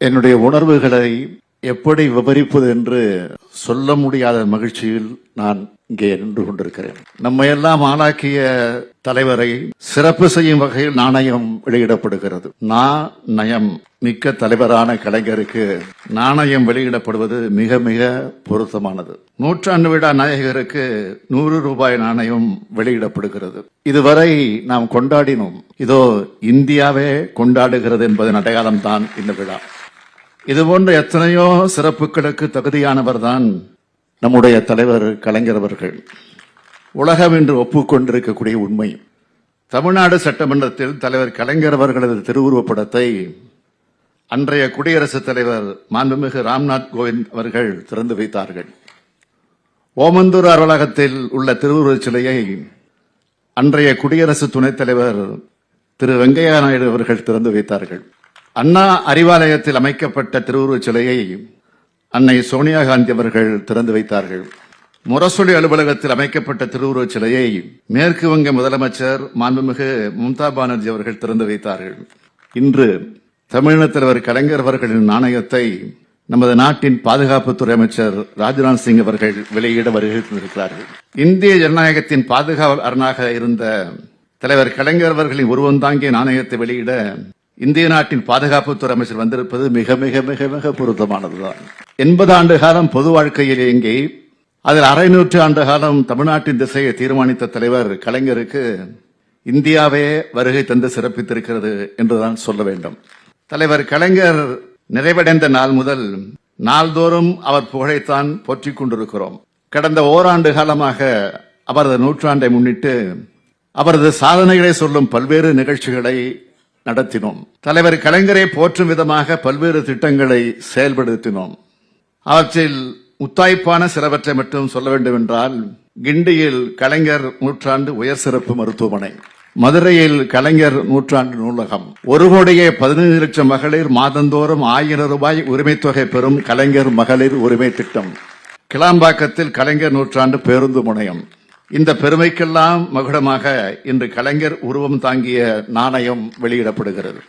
என்னுடைய உணர்வுகளை எப்படி விவரிப்பது என்று சொல்ல முடியாத மகிழ்ச்சியில் நான் இங்கே நின்று கொண்டிருக்கிறேன். நம்ம எல்லாம் ஆளாக்கிய தலைவரை சிறப்பு செய்யும் வகையில் நாணயம் வெளியிடப்படுகிறது. நயம் மிக்க தலைவரான கலைஞருக்கு நாணயம் வெளியிடப்படுவது மிக மிக பொருத்தமானது. 100ஆண்டு விழா நாயகருக்கு 100 ரூபாய் நாணயம் வெளியிடப்படுகிறது. இதுவரை நாம் கொண்டாடினோம். இதோ இந்தியாவே கொண்டாடுகிறது என்பதன் அடையாளம் தான் இந்த விழா. இதுபோன்ற எத்தனையோ சிறப்புகளுக்கு தகுதியானவர் தான் நம்முடைய தலைவர் கலைஞர் அவர்கள். உலகம் என்று ஒப்புக்கொண்டிருக்கக்கூடிய உண்மை. தமிழ்நாடு சட்டமன்றத்தில் தலைவர் கலைஞர் அவர்களது திருவுருவப்படத்தை அன்றைய குடியரசுத் தலைவர் மாண்புமிகு ராம்நாத் கோவிந்த் அவர்கள் திறந்து வைத்தார்கள். ஓமந்தூர் அலுவலகத்தில் உள்ள திருவுருவச் சிலையை அன்றைய குடியரசு துணைத் தலைவர் திரு வெங்கையா நாயுடு அவர்கள் திறந்து வைத்தார்கள். அண்ணா அறிவாலயத்தில் அமைக்கப்பட்ட திருவுருவச் சிலையை அன்னை சோனியா காந்தி அவர்கள் திறந்து வைத்தார்கள். முரசொலி அலுவலகத்தில் அமைக்கப்பட்ட திருவுருவச் சிலையை மேற்கு வங்க முதலமைச்சர் மாண்புமிகு மம்தா பானர்ஜி அவர்கள் திறந்து வைத்தார்கள். இன்று தமிழக தலைவர் கலைஞர் அவர்களின் நாணயத்தை நமது நாட்டின் பாதுகாப்புத்துறை அமைச்சர் ராஜ்நாத் சிங் அவர்கள் வெளியிட வருகிறார்கள். இந்திய ஜனநாயகத்தின் பாதுகாவல் அரணாக இருந்த தலைவர் கலைஞர் அவர்களின் உருவந்தாங்கிய நாணயத்தை வெளியிட இந்திய நாட்டின் பாதுகாப்புத்துறை அமைச்சர் வந்திருப்பது மிக மிக மிக மிக பொருத்தமானதுதான். 80 ஆண்டு காலம் பொது வாழ்க்கையில் இயங்கி அதில் அரை நூற்றாண்டு காலம் தமிழ்நாட்டின் திசையை தீர்மானித்த தலைவர் கலைஞருக்கு இந்தியாவே வருகை தந்து சிறப்பித்திருக்கிறது என்றுதான் சொல்ல வேண்டும். தலைவர் கலைஞர் நிறைவடைந்த நாள் முதல் நாள்தோறும் அவர் புகழைத்தான் போற்றிக் கொண்டிருக்கிறோம். கடந்த ஓராண்டு காலமாக அவரது 100ஆண்டை முன்னிட்டு அவரது சாதனைகளை சொல்லும் பல்வேறு நிகழ்ச்சிகளை நடத்தினோம். தலைவர் கலைஞரை போற்றும் விதமாக பல்வேறு திட்டங்களை செயல்படுத்தினோம். அவற்றில் முத்தாய்ப்பான சிலவற்றை மட்டும் சொல்ல வேண்டும் என்றால், கிண்டியில் கலைஞர் 100ஆண்டு உயர் சிறப்பு மருத்துவமனை, மதுரையில் கலைஞர் 100ஆண்டு நூலகம், 1,15,00,000 மகளிர் மாதந்தோறும் 1000 ரூபாய் உரிமைத் தொகை பெறும் கலைஞர் மகளிர் உரிமை திட்டம், கிளாம்பாக்கத்தில் கலைஞர் 100ஆண்டு பேருந்து முனையம். இந்த பெருமைக்கெல்லாம் மகுடமாக இன்று கலைஞர் உருவம் தாங்கிய நாணயம் வெளியிடப்படுகிறது.